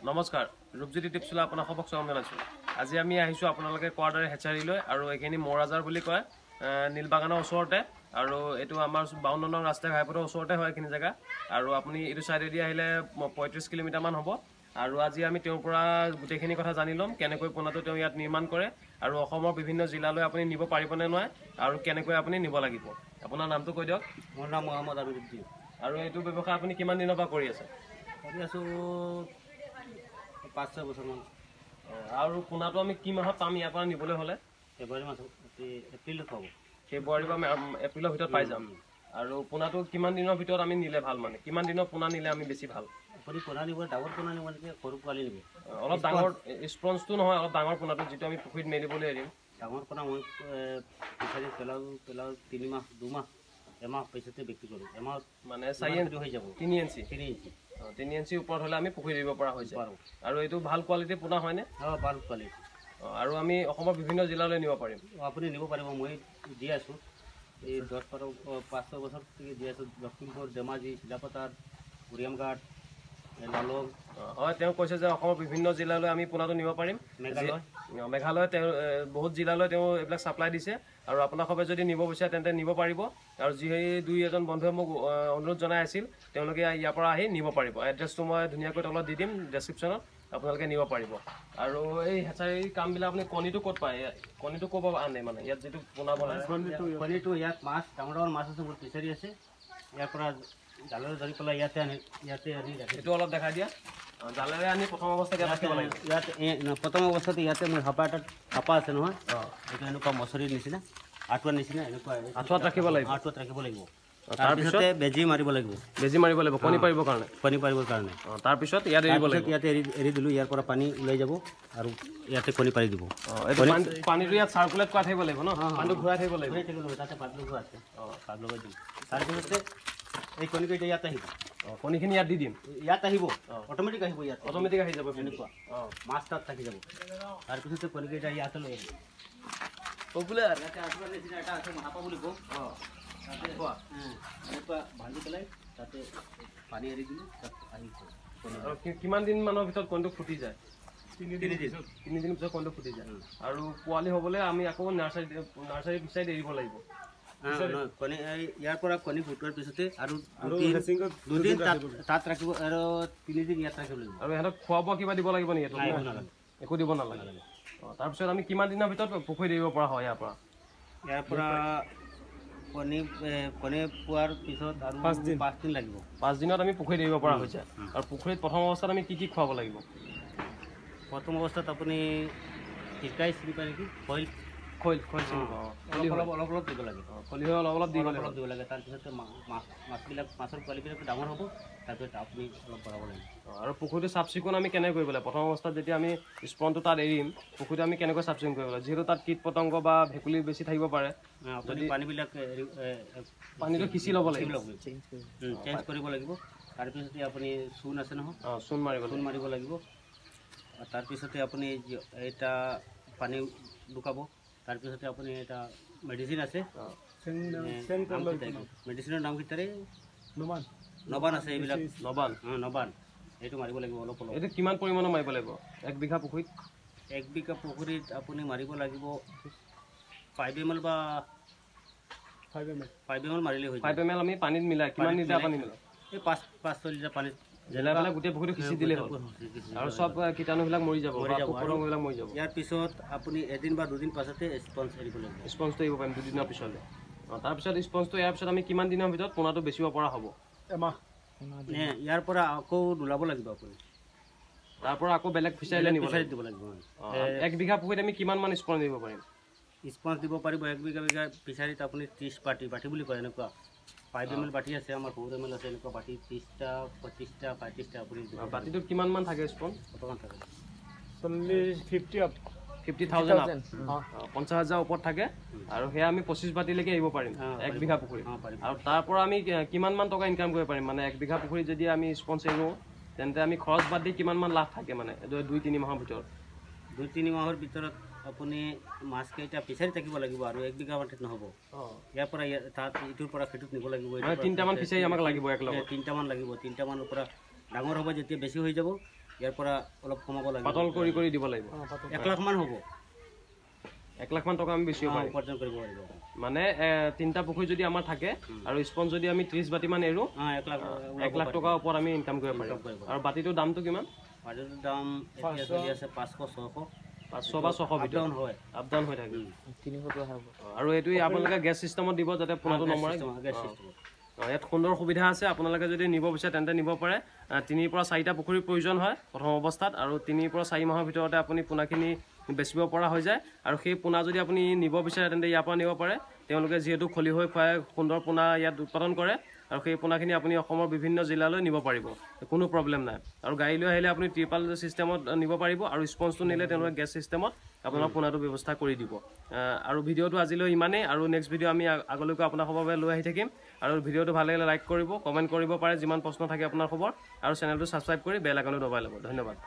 নমস্কাৰ ৰূপজ্যোতি টিপছলৈ আপোনাক সবক স্বাগতম জনাইছোঁ। আজি আমি আহিছোঁ আপোনালোকে কোৱাৰ দৰে হেচাৰীলৈ আৰু এইখিনি মৰাজাৰ বুলি কয় নীলবাগানৰ ওচৰতে আৰু এইটো আমাৰ 52 নং ৰাষ্ট্ৰীয় ঘাইপথৰ ওচৰতে হয় এইখিনি জেগা আৰু আপুনি এইটো চাইডেদি আহিলে 35 কিলোমিটাৰমান হ'ব আৰু আজি আমি তেওঁৰ পৰা গোটেইখিনি কথা জানি ল'ম কেনেকৈ পোনাটো তেওঁ ইয়াত নিৰ্মাণ কৰে আৰু অসমৰ বিভিন্ন জিলালৈ আপুনি নিব পাৰিবনে নহয় আৰু কেনেকৈ আপুনি নিব লাগিব। আপোনাৰ নামটো কৈ দিয়ক। মোৰ নাম মোহাম্মদ আবিৰুদ্দিন। আৰু এইটো ব্যৱসায় আপুনি কিমান দিনৰ পৰা কৰি আছে? কৰি আছোঁ 5-6 বছৰমান। আৰু পোনাটো আমি কি মাহত পাম ইয়াৰ পৰা নিবলৈ হ'লে? ফেব্ৰুৱাৰী মাহত এপ্ৰিলত পাব। ফেব্ৰুৱাৰী বা এপ্ৰিলৰ ভিতৰত পাই যাম। আৰু পোনাটো কিমান দিনৰ ভিতৰত আমি নিলে ভাল, মানে কিমান দিনৰ পোনা নিলে আমি বেছি ভাল? আপুনি পোনা নিব, ডাঙৰ পোনা নিব নেকি সৰু পোৱালি নিব? অলপ ডাঙৰ স্পঞ্জটো নহয়, অলপ ডাঙৰ পোনাটো যিটো আমি পুখুৰীত মেলিবলৈ এৰিম। ডাঙৰ পোনা মই ফিচাৰীত পেলাওঁ 3 মাহ 2 মাহ এমাহ পিছতে বিক্ৰী কৰোঁ। এমাহ মানে 4 ইঞ্চি হৈ যাব। 3 ইঞ্চি 3 ইঞ্চিৰ ওপৰত হ'লে আমি পুখুৰী দিব পৰা হৈছে আৰু এইটো ভাল কোৱালিটিৰ পোনা হয়নে? অঁ, ভাল কোৱালিটি। আৰু আমি অসমৰ বিভিন্ন জিলালৈ নিব পাৰিম। আপুনি নিব পাৰিব, মই দি আছোঁ। এই 5-6 বছৰ দি আছোঁ। লখিমপুৰ, ধেমাজি, চিলাপথাৰ, উৰিয়ামঘাট, লালং। হয়, তেওঁ কৈছে যে অসমৰ বিভিন্ন জিলালৈ আমি পোনাটো নিব পাৰিম। মেঘালয় তেওঁ বহুত জিলালৈ তেওঁ এইবিলাক ছাপ্লাই দিছে আৰু আপোনালোকে যদি নিব বিচাৰে তেন্তে নিব পাৰিব। আৰু যি 2-এজন বন্ধুৱে মোক অনুৰোধ জনাই আছিল তেওঁলোকে ইয়াৰ পৰা আহি নিব পাৰিব। এড্ৰেছটো মই ধুনীয়াকৈ তলত দি দিম ডেছক্ৰিপশ্যনত, আপোনালোকে নিব পাৰিব। আৰু এই হেচাৰীৰ কামবিলাক আপুনি কণীটো ক'ত পায়? কণীটো ক'ৰ পৰা আনে? মানে ইয়াত যিটো পোনা বনায় কণীটো ইয়াত মাছ ডাঙৰ ডাঙৰ মাছ আছে, বহুত ফিচাৰী আছে। ইয়াৰ পৰা জালেৰে ধৰি পেলাই ইয়াতে আনি এইটো অলপ দেখাই দিয়া। জালেৰে আনি প্ৰথম অৱস্থাত ইয়াত ৰাখিব লাগিব। ইয়াতে প্ৰথম অৱস্থাতে ইয়াতে মই হাপা আছে নহয়, এইটো এনেকুৱা মছৰিৰ নিচিনা, আঁঠুৱাৰ নিচিনা এনেকুৱা আঁঠুৱাত ৰাখিব লাগিব। আঁঠুৱাত ৰাখিব লাগিব। তাৰপিছতে বেজী মাৰিব লাগিব। বেজী মাৰিব লাগিব কণী পাৰিবৰ কাৰণে। কণী পাৰিবৰ কাৰণে। তাৰপিছত ইয়াত এৰিব লাগিব। ইয়াতে এৰি দিলোঁ। ইয়াৰ পৰা পানী ওলাই যাব আৰু ইয়াতে কণী পাৰি দিব। পানীটো ইয়াত চাৰ্কুলেট কৰা থাকিব লাগিব ন? পানীটো ঘূৰাই থাকিব লাগিব। তাতে পাত লগোৱা আছে। পাত লগাই দিম। তাৰপিছতে এই কণীকেইটা ইয়াত আহিব। কণীখিনি ইয়াত দি দিম। ইয়াত আহিব, অট'মেটিক আহিব। ইয়াত অট'মেটিক আহি যাব এনেকুৱা। মাছ তাত থাকি যাব। তাৰপিছতে কণীকেইটা ইয়াতে লৈ আহিব। ইয়াতে আঁঠুৱাৰ নিচিনা এটা আছে, হাপা বুলি কওঁ। এনেকুৱা ভাঙি পেলাই তাতে পানী এৰি দিলোঁ। তাত আহি কিমান দিন মানৰ ভিতৰত কণীটো ফুটি যায়? 3 দিন পিছত কণীটো ফুটি যায়। আৰু পোৱালি হ'বলৈ আমি আকৌ নাৰ্চাৰী বিচাৰি এৰিব লাগিব। কণী ইয়াৰ পৰা কণী ফুটোৱাৰ পিছতে আৰু 2 দিন তাত ৰাখিব আৰু 3 দিন ইয়াত ৰাখিব লাগিব। আৰু ইহঁতক খোৱা বোৱা কিবা দিব লাগিব নেকি? একো দিব নালাগে। তাৰপিছত আমি কিমান দিনৰ ভিতৰত পুখুৰী দিব পৰা হয়? ইয়াৰ পৰা কণী পোৱাৰ পিছত আৰু 5 দিন লাগিব। 5 দিনত আমি পুখুৰী দিব পৰা হৈছে। আৰু পুখুৰীত প্ৰথম অৱস্থাত আমি কি কি খুৱাব লাগিব? প্ৰথম অৱস্থাত আপুনি শিকাই চিনি পায় নেকি? খৈল অলপ দিব লাগে। অলপ দিব লাগে। তাৰপিছতে মাছৰ পোৱালিবিলাক ডাঙৰ হ'ব। তাৰপিছত আপুনি অলপ বঢ়াব লাগিব। আৰু পুখুৰীটো চাফ চিকুণ আমি কেনেকৈ কৰিব লাগে? প্ৰথম অৱস্থাত যেতিয়া আমি স্পনটো তাত এৰিম, পুখুৰীটো আমি কেনেকৈ চাফ চিকুণ কৰিব লাগে? যিহেতু তাত কীট পতংগ বা ভেকুলী বেছি থাকিব পাৰে। আপুনি পানীটো সিঁচি ল'ব লাগিব, চেঞ্জ কৰিব লাগিব। তাৰপিছতে আপুনি চূণ আছে নহয়, চূণ মাৰিব লাগিব। তাৰপিছতে আপুনি এটা পানী লুকাব। তাৰপিছতে আপুনি এটা মেডিচিন আছে, মেডিচিনৰ নাম ভিতৰে নবান আছে। এইবিলাক নবান এইটো মাৰিব লাগিব অলপ। এইটো কিমান পৰিমাণৰ মাৰিব লাগিব 1 বিঘা পুখুৰীত? 1 বিঘা পুখুৰীত আপুনি মাৰিব লাগিব 5 ml বা 5 ml মাৰিলে হৈ যায়। 5 ml আমি পানীত মিলাই কিমান লিটাৰ পানী মিলাই? এই 5-6 লিটাৰ পানীত জেলাই পেলাই গোটেই পুখুৰীটো সিঁচি দিলে হ'ল আৰু চব কীটাণুবিলাক মৰি যাব। ইয়াৰ পিছত আপুনি 1 দিন বা 2 দিন পাছতে স্পঞ্জ এৰিব লাগিব। স্পঞ্জটো এৰিব পাৰিম 2 দিনৰ পিছতে। তাৰপিছত স্পঞ্জটো ইয়াৰ পিছত আমি কিমান দিনৰ ভিতৰত পোনাটো বেচিব পৰা হ'ব? এমাহ। ইয়াৰ পৰা আকৌ ওলাব লাগিব আপুনি। তাৰ পৰা আকৌ বেলেগ ফিচাৰীলৈ দিব লাগিব। 1 বিঘা পুখুৰীত আমি কিমান মান স্পঞ্জ দিব পাৰিম? স্পঞ্জ দিব পাৰিব 1 বিঘা ফিচাৰীত আপুনি 30 বাটি বুলি কয় এনেকুৱা। 5 ml বাটি আছে, আমাৰ 4 ml আছে। এনেকুৱা বাটি 30টা 25টা 35টা আপুনি বাটিটোত কিমান মান থাকে স্পঞ্জ? অকণমান থাকে 50,000 50,000 ওপৰত থাকে। আৰু সেয়া আমি 25 বাটিলৈকে এৰিব পাৰিম 1 বিঘা পুখুৰীত। আৰু তাৰ পৰা আমি কিমান মান টকা ইনকাম কৰিব পাৰিম? মানে 1 বিঘা পুখুৰীত যদি আমি স্পঞ্জ এৰোঁ তেন্তে আমি খৰচ বাদ দি কিমান মান লাভ থাকে? মানে 2-3 মাহৰ ভিতৰত? 2-3 মাহৰ ভিতৰত আপুনি মাছকেইটা ফিচাৰীত থাকিব লাগিব আৰু 1 বিঘা মাটিত নহ'ব। ইয়াৰ পৰা তাত ইটোৰ পৰা সেইটোত নিব লাগিব। 3টামান ফিচাৰী আমাক লাগিব একেলগে? 3টামান লাগিব। 3টামানৰ পৰা ডাঙৰ হ'ব, যেতিয়া বেছি হৈ যাব ইয়াৰ পৰা অলপ কমাব লাগিব পাতল কৰি দিব লাগিব 1 লাখ মান হ'ব 1 লাখ মান টকা আমি বেচিব পাৰিম উপাৰ্জন কৰিব পাৰিব মানে 3টা পুখুৰী যদি আমাৰ থাকে আৰু স্পঞ্জ যদি আমি 30 বাটি মান এৰো 1 লাখ টকাৰ ওপৰত আমি ইনকাম কৰিব পাৰিম আৰু বাটিটোৰ দামটো কিমান বাটিটোৰ দাম এতিয়া চলি আছে 500 600 500 বা 600 ভিতৰত হয় আপ ডাউন হৈ থাকে 300 টকা হ'ব আৰু এইটো আপোনালোকে গেছ চিষ্টেমত দিব যাতে পোনাটো নমৰে ইয়াত সুন্দৰ সুবিধা আছে আপোনালোকে যদি নিব বিচাৰে তেন্তে নিব পাৰে 3 পৰা 4টা পুখুৰীৰ প্ৰয়োজন হয় প্ৰথম অৱস্থাত আৰু 3 পৰা 4 মাহৰ ভিতৰতে আপুনি পোনাখিনি বেচিব পৰা হৈ যায় আৰু সেই পোনা যদি আপুনি নিব বিচাৰে তেন্তে ইয়াৰ পৰা নিব পাৰে তেওঁলোকে যিহেতু খলি হৈ খুৱাই সুন্দৰ পোনা ইয়াত উৎপাদন কৰে আৰু সেই পোনাখিনি আপুনি অসমৰ বিভিন্ন জিলালৈ নিব পাৰিব কোনো প্ৰব্লেম নাই আৰু গাড়ী লৈ আহিলে আপুনি ত্ৰিপাল চিষ্টেমত নিব পাৰিব আৰু স্পঞ্জটো নিলে তেওঁলোকে গেছ চিষ্টেমত আপোনাৰ পোনাটো ব্যৱস্থা কৰি দিব আৰু ভিডিঅ'টো আজিলৈ ইমানেই আৰু নেক্সট ভিডিঅ' আমি আগলৈকে আপোনালোকৰ বাবে লৈ আহি থাকিম আৰু ভিডিঅ'টো ভাল লাগিলে লাইক কৰিব কমেণ্ট কৰিব পাৰে যিমান প্ৰশ্ন থাকে আপোনাৰ খবৰ আৰু চেনেলটো ছাবস্ক্ৰাইব কৰি বেল আইকনটো দবাই ল'ব ধন্যবাদ